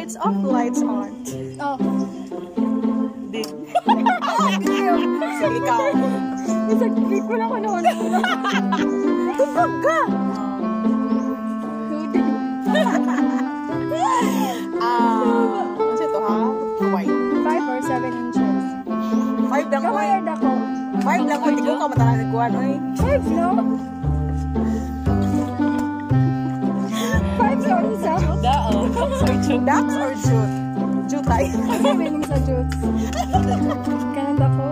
Lights off, lights on. Oh. Di. Sige, ikaw. Isag-break ko lang ko noon. Tupag ka! Ano ito ha? White. 5 or 7 inches. 5 lang ko. Kamayad ako. 5 lang ko. Hindi ko ka matanang nagkuhan. 5 no? 5 lang isa. Ducks or jute? Jutay. Ano meaning sa jutes? Kanan ako.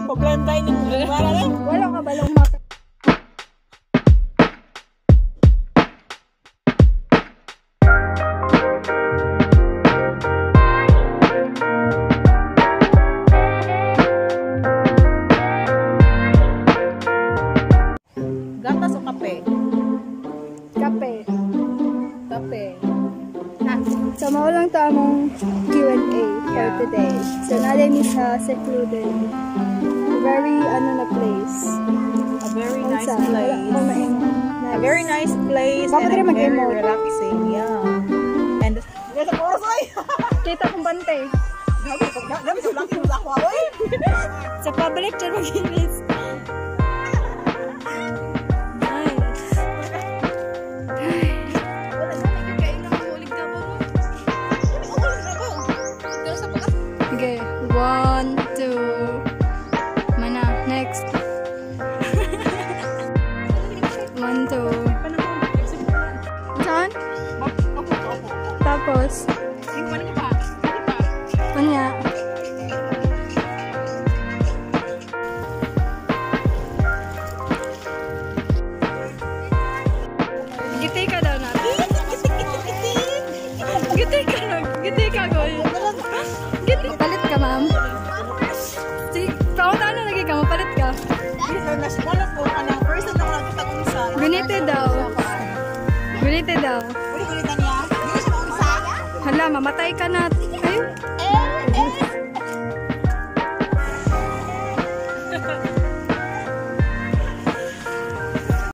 Pablanday ng wala rin. Wala ka balong maka. Gatas o kape? Kape. Kape. So, maulang to among Q&A for today. So, nalim sa secluded. Very, na place. A very nice place. Nice. A very nice place Dapat rin and very mag-emote. relaxing. Yeah. And there's a porsoy. Kita kong bante. Dami sa laki mo ako. Oy. Sa public dyan mag-inis. Okay, 1, 2. Mana, next. 1, 2. Saan? Tapos? Kanya. Gitay ka daw na. Gitay ka na. Gitay ka, goy. Palit ka, ma'am. Sige, paunta na lagi ka. Mapalit ka. National po ka ng person na nakita kong isa. Gunite daw. Gunite daw. Uli-ulitan niya. Hindi siya maunsa. Hala, mamatay ka na. Ayun.